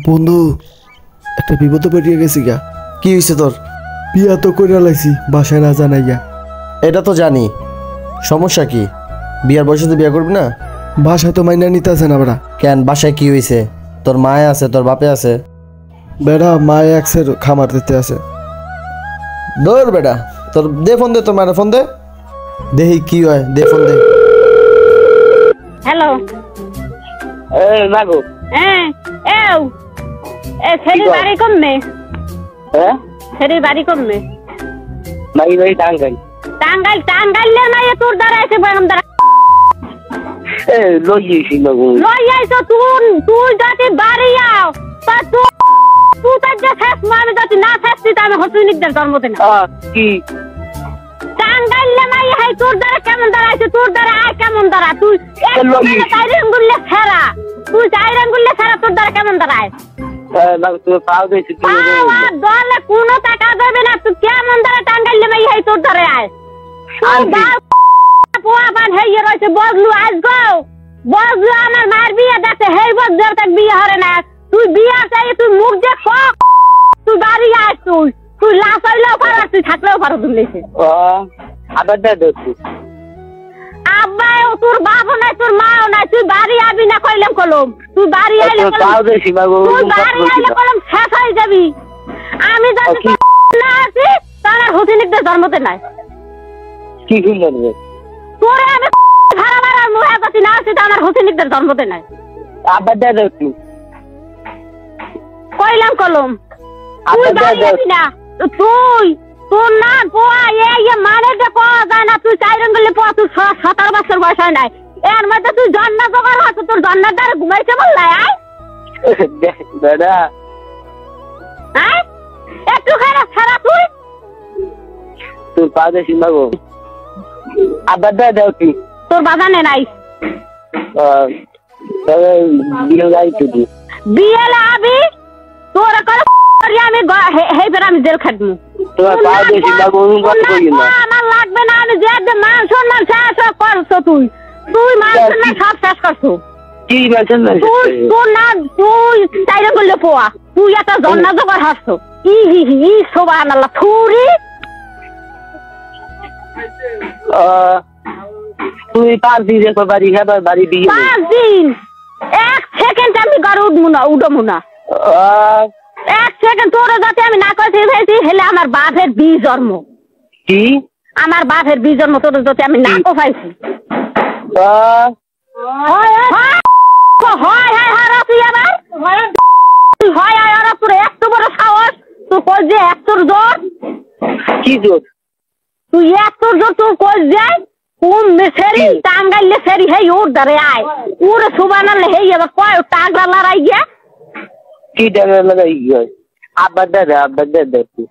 বন্ধু একটা বিপদে পড়িয়ে গেছি গা। কি হইছে তোর? বিয়া তো করে লাইছি বাসায় না জানাইয়া। এটা তো জানি, সমস্যা কি? বিয়ার বয়সে তুই বিয়া করবি না? বাসায় তো মাইনা নিতে আছে না বেড়া। কেন, বাসায় কি হইছে? তোর মায়ে আছে, তোর বাপে আছে? বেড়া মায়ে একসের খামার দিতে আছে। দৌড় বেটা, তোর দে ফোন দে, তোর মায়ের ফোন দে, দেখি কি হয়, দে ফোন দে। হ্যালো মাগো সেরি বাড়ি কমবে হ্যাঁ সেরি বাড়ি কমবে মাই ভাই টাঙ্গাইল টাঙ্গাইলে নাই তোর দ্বারা আছে বেগম দ্বারা লইয়েছি মাগো লই আইছো তুই যাতে বাড়ি আও তা তুই তার যে শেষ মানে যাতে না শেষতি আমি হসুনিকদের জন্মতে না কি টাঙ্গাইলে নাই হাই তোর দ্বারা কেমন দ্বারা আছে তোর দ্বারা আয় কেমন দ্বারা তুই চাইরেন গুললে ফেরা তুই চাইরেন গুললে ফেরা তোর দ্বারা কেমন দ্বারা আয় তুমি পাও দিয়েছি দলে কোনো টাকা দেবে না তুই কেমন দ্বারা টাঙ্গাইলে নাই হাই তোর দ্বারা আয় পোয়া বান হেয়ে রয়েছে বজলু আজ গো বজলু আমার মার বিয়ে দেখতে হেই বজলু তার বিয়ে হরে না তুই বিয়ে চাই তুই মুখ দেখ তুই বাড়ি আয় তুই লাশ হইলেও পারো তুই থাকলেও পারো দুলেছে আবার দেখছি আব্বাই তোর বাবা নাই তোর মাও নাই তুই বাড়ি আবি না কইলাম কলম তুই বাড়ি আইলে পাও দিয়েছি মাগো তুই বাড়ি আইলে কলম শেষ হয়ে যাবি আমি যদি না আছি তাহলে হুসেনিকদের জন্মতে নাই কি করবে তোরে আমি ভাড়া মারার মুহে যদি না আছি তাহলে হুসেনিকদের জন্মতে নাই আবার দেখছি কইলাম কলম তুই বাড়ি আবি না তুই তোর না পোয়া মানে যে পাওয়া যায় না তুই চাইরেন গেলে পোয়া তুই 17 বছর বয়স হয় নাই এর মধ্যে তুই জন্ম জোগাড় হচ্ছে তোর জন্মের দ্বারা ঘুমাইছে বললাই দাদা একটু খারাপ ছাড়া তুই পাও দিয়েছি মাগো আবার দেখছি তোর বাজানে নাই বিয়ে যাইছি বিয়ে লাবি তোর আমি হেইবার আমি জেল খাটবো তোমার পাও দিয়েছি মাগো কথা কই না আমার লাগবে না আমি যে মান সম্মান শেষ করছো তুই মান সম্মান সব শেষ করছো কি বলছেন না তুই না তুই চাইরে বললে পোয়া তুই একটা জন্ম জোগাড় হাসছো ই সুবহানাল্লাহ থুরি তুই 5 দিন একবার বাড়ি খাবার বাড়ি দিয়ে 5 দিন 1 সেকেন্ড আমি ঘরে উঠবো না 1 সেকেন্ড তোর যাতে আমি না কইতে ভাইছি হেলে আমার বাপের বি জন্ম কি আমার বাপের বি জন্ম তোর যাতে আমি না কইছি হয় রাতি আবার হয় আর তোর এত বড় সাহস তুই কই যে এত জোর কি জোর তুই এত জোর তুই কই যায় কোন মেসেরি টাঙ্গাইলে সেরি হেই ওর ধরে আয় ওরে সুবহানাল্লাহ হেই আবার কয় টাগরা লড়াই গিয়া কি টাগরা লড়াই গিয়া আবার দেখছি